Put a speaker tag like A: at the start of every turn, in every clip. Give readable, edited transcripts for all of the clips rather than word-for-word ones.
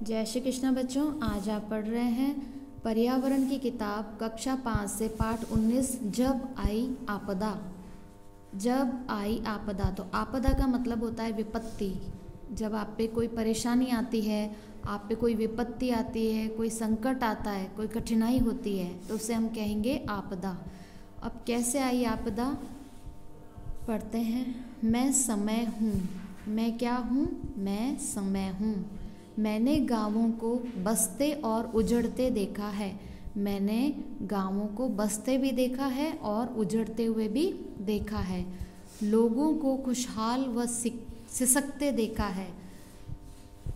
A: जय श्री कृष्ण बच्चों। आज आप पढ़ रहे हैं पर्यावरण की किताब कक्षा 5 से पाठ 19 जब आई आपदा। जब आई आपदा, तो आपदा का मतलब होता है विपत्ति। जब आप पे कोई परेशानी आती है, आप पे कोई विपत्ति आती है, कोई संकट आता है, कोई कठिनाई होती है, तो उसे हम कहेंगे आपदा। अब कैसे आई आपदा पढ़ते हैं। मैं समय हूँ। मैं क्या हूँ? मैं समय हूँ। मैंने गाँवों को बसते और उजड़ते देखा है। मैंने गाँवों को बसते भी देखा है और उजड़ते हुए भी देखा है। लोगों को खुशहाल व सिसकते देखा है।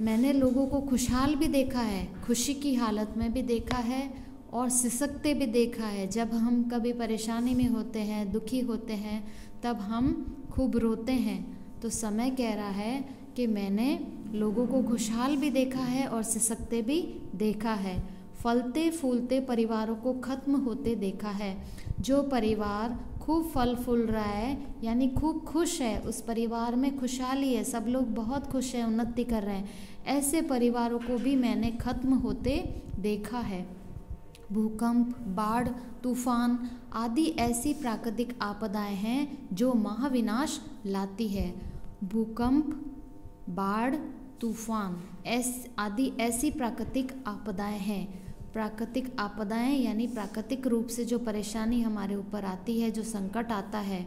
A: मैंने लोगों को खुशहाल भी देखा है, खुशी की हालत में भी देखा है और सिसकते भी देखा है। जब हम कभी परेशानी में होते हैं, दुखी होते हैं, तब हम खूब रोते हैं। तो समय कह रहा है कि मैंने लोगों को खुशहाल भी देखा है और सिसकते भी देखा है। फलते फूलते परिवारों को खत्म होते देखा है। जो परिवार खूब फल फूल रहा है, यानी खूब खुश है, उस परिवार में खुशहाली है, सब लोग बहुत खुश हैं, उन्नति कर रहे हैं, ऐसे परिवारों को भी मैंने खत्म होते देखा है। भूकंप, बाढ़, तूफान आदि ऐसी प्राकृतिक आपदाएं हैं जो महाविनाश लाती है। भूकंप, बाढ़, तूफान आदि ऐसी प्राकृतिक आपदाएं हैं। प्राकृतिक आपदाएं यानी प्राकृतिक रूप से जो परेशानी हमारे ऊपर आती है, जो संकट आता है,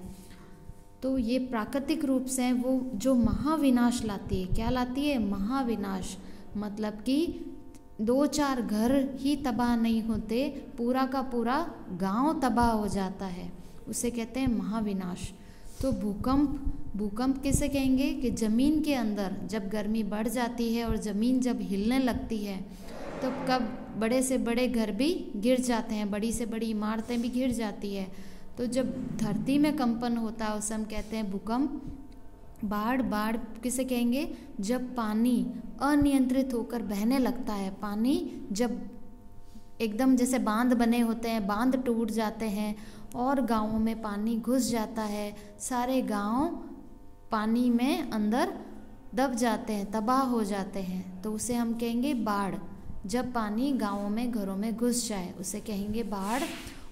A: तो ये प्राकृतिक रूप से वो जो महाविनाश लाती है। क्या लाती है? महाविनाश। मतलब कि 2-4 घर ही तबाह नहीं होते, पूरा का पूरा गांव तबाह हो जाता है, उसे कहते हैं महाविनाश। तो भूकंप किसे कहेंगे? कि ज़मीन के अंदर जब गर्मी बढ़ जाती है और ज़मीन जब हिलने लगती है, तो कब बड़े से बड़े घर भी गिर जाते हैं, बड़ी से बड़ी इमारतें भी गिर जाती है। तो जब धरती में कंपन होता है उसे हम कहते हैं भूकंप। बाढ़ किसे कहेंगे? जब पानी अनियंत्रित होकर बहने लगता है। पानी जब एकदम जैसे बांध बने होते हैं, बांध टूट जाते हैं और गाँवों में पानी घुस जाता है, सारे गांव पानी में अंदर दब जाते हैं, तबाह हो जाते हैं, तो उसे हम कहेंगे बाढ़। जब पानी गाँवों में, घरों में घुस जाए, उसे कहेंगे बाढ़।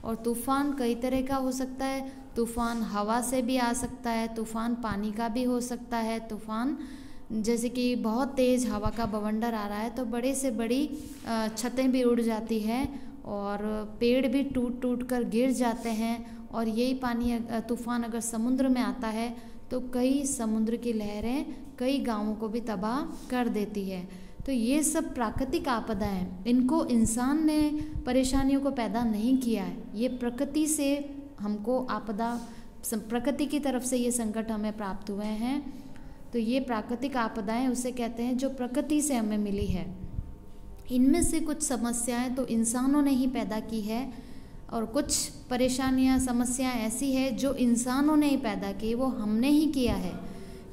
A: और तूफान कई तरह का हो सकता है। तूफान हवा से भी आ सकता है, तूफान पानी का भी हो सकता है। तूफान जैसे कि बहुत तेज़ हवा का बवंडर आ रहा है तो बड़े से बड़ी छतें भी उड़ जाती हैं और पेड़ भी टूट कर गिर जाते हैं। और यही पानी तूफान अगर समुद्र में आता है तो कई समुद्र की लहरें कई गांवों को भी तबाह कर देती है। तो ये सब प्राकृतिक आपदा हैं। इनको इंसान ने परेशानियों को पैदा नहीं किया है, ये प्रकृति से हमको आपदा, प्रकृति की तरफ से ये संकट हमें प्राप्त हुए हैं। तो ये प्राकृतिक आपदाएं उसे कहते हैं जो प्रकृति से हमें मिली है। इनमें से कुछ समस्याएं तो इंसानों ने ही पैदा की है और कुछ परेशानियां, समस्याएं ऐसी है जो इंसानों ने ही पैदा की, वो हमने ही किया है।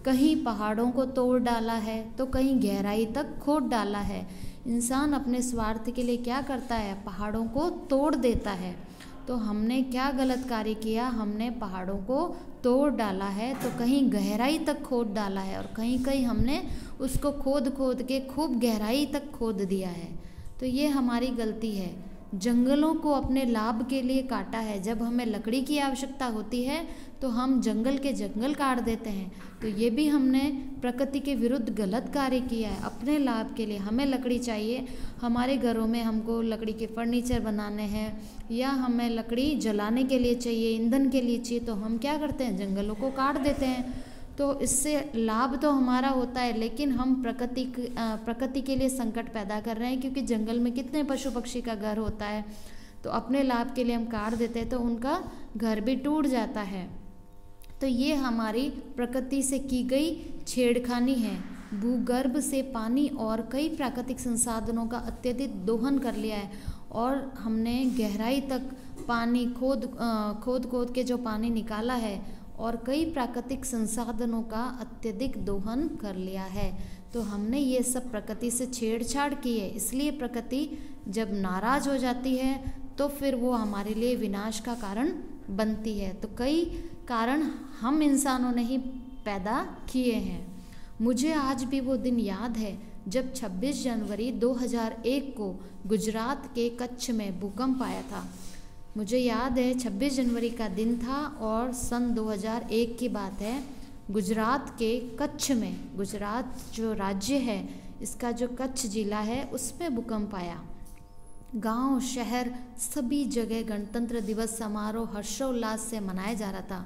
A: कहीं पहाड़ों को तोड़ डाला है तो कहीं गहराई तक खोद डाला है। इंसान अपने स्वार्थ के लिए क्या करता है? पहाड़ों को तोड़ देता है। तो हमने क्या गलत कार्य किया? हमने पहाड़ों को तोड़ डाला है, तो कहीं गहराई तक खोद डाला है और कहीं कहीं हमने उसको खोद के खूब गहराई तक खोद दिया है। तो ये हमारी गलती है। जंगलों को अपने लाभ के लिए काटा है। जब हमें लकड़ी की आवश्यकता होती है तो हम जंगल के जंगल काट देते हैं। तो ये भी हमने प्रकृति के विरुद्ध गलत कार्य किया है। अपने लाभ के लिए हमें लकड़ी चाहिए, हमारे घरों में हमको लकड़ी के फर्नीचर बनाने हैं या हमें लकड़ी जलाने के लिए चाहिए, ईंधन के लिए चाहिए, तो हम क्या करते हैं? जंगलों को काट देते हैं। तो इससे लाभ तो हमारा होता है, लेकिन हम प्रकृति के लिए संकट पैदा कर रहे हैं, क्योंकि जंगल में कितने पशु पक्षी का घर होता है, तो अपने लाभ के लिए हम काट देते हैं तो उनका घर भी टूट जाता है। तो ये हमारी प्रकृति से की गई छेड़खानी है। भूगर्भ से पानी और कई प्राकृतिक संसाधनों का अत्यधिक दोहन कर लिया है और हमने गहराई तक पानी खोद के जो पानी निकाला है और कई प्राकृतिक संसाधनों का अत्यधिक दोहन कर लिया है। तो हमने ये सब प्रकृति से छेड़छाड़ की है। इसलिए प्रकृति जब नाराज हो जाती है तो फिर वो हमारे लिए विनाश का कारण बनती है। तो कई कारण हम इंसानों ने ही पैदा किए हैं। मुझे आज भी वो दिन याद है जब 26 जनवरी 2001 को गुजरात के कच्छ में भूकंप आया था। मुझे याद है 26 जनवरी का दिन था और सन 2001 की बात है। गुजरात के कच्छ में, गुजरात जो राज्य है इसका जो कच्छ जिला है उसमें भूकंप आया। गांव, शहर, सभी जगह गणतंत्र दिवस समारोह हर्षोल्लास से मनाया जा रहा था।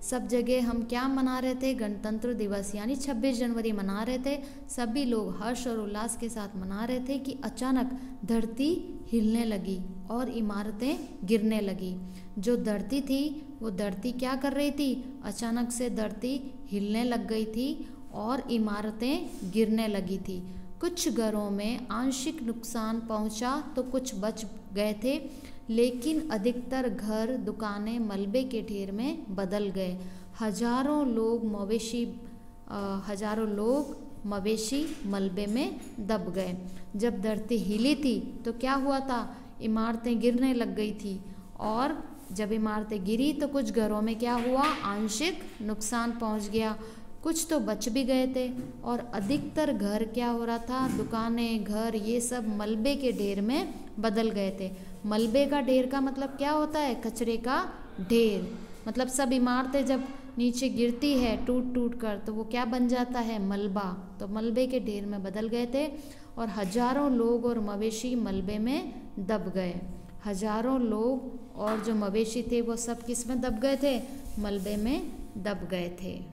A: सब जगह हम क्या मना रहे थे? गणतंत्र दिवस यानी 26 जनवरी मना रहे थे। सभी लोग हर्ष और उल्लास के साथ मना रहे थे कि अचानक धरती हिलने लगी और इमारतें गिरने लगी। जो धरती थी वो धरती क्या कर रही थी? अचानक से धरती हिलने लग गई थी और इमारतें गिरने लगी थी। कुछ घरों में आंशिक नुकसान पहुंचा तो कुछ बच गए थे, लेकिन अधिकतर घर, दुकानें मलबे के ढेर में बदल गए। हजारों लोग मवेशी मलबे में दब गए। जब धरती हिली थी तो क्या हुआ था? इमारतें गिरने लग गई थी और जब इमारतें गिरी तो कुछ घरों में क्या हुआ? आंशिक नुकसान पहुंच गया। कुछ तो बच भी गए थे और अधिकतर घर क्या हो रहा था? दुकानें, घर, ये सब मलबे के ढेर में बदल गए थे। मलबे का ढेर का मतलब क्या होता है? कचरे का ढेर। मतलब सब इमारतें जब नीचे गिरती है टूट टूट कर तो वो क्या बन जाता है? मलबा। तो मलबे के ढेर में बदल गए थे और हजारों लोग और मवेशी मलबे में दब गए। हजारों लोग और जो मवेशी थे वो सब किस में दब गए थे? मलबे में दब गए थे।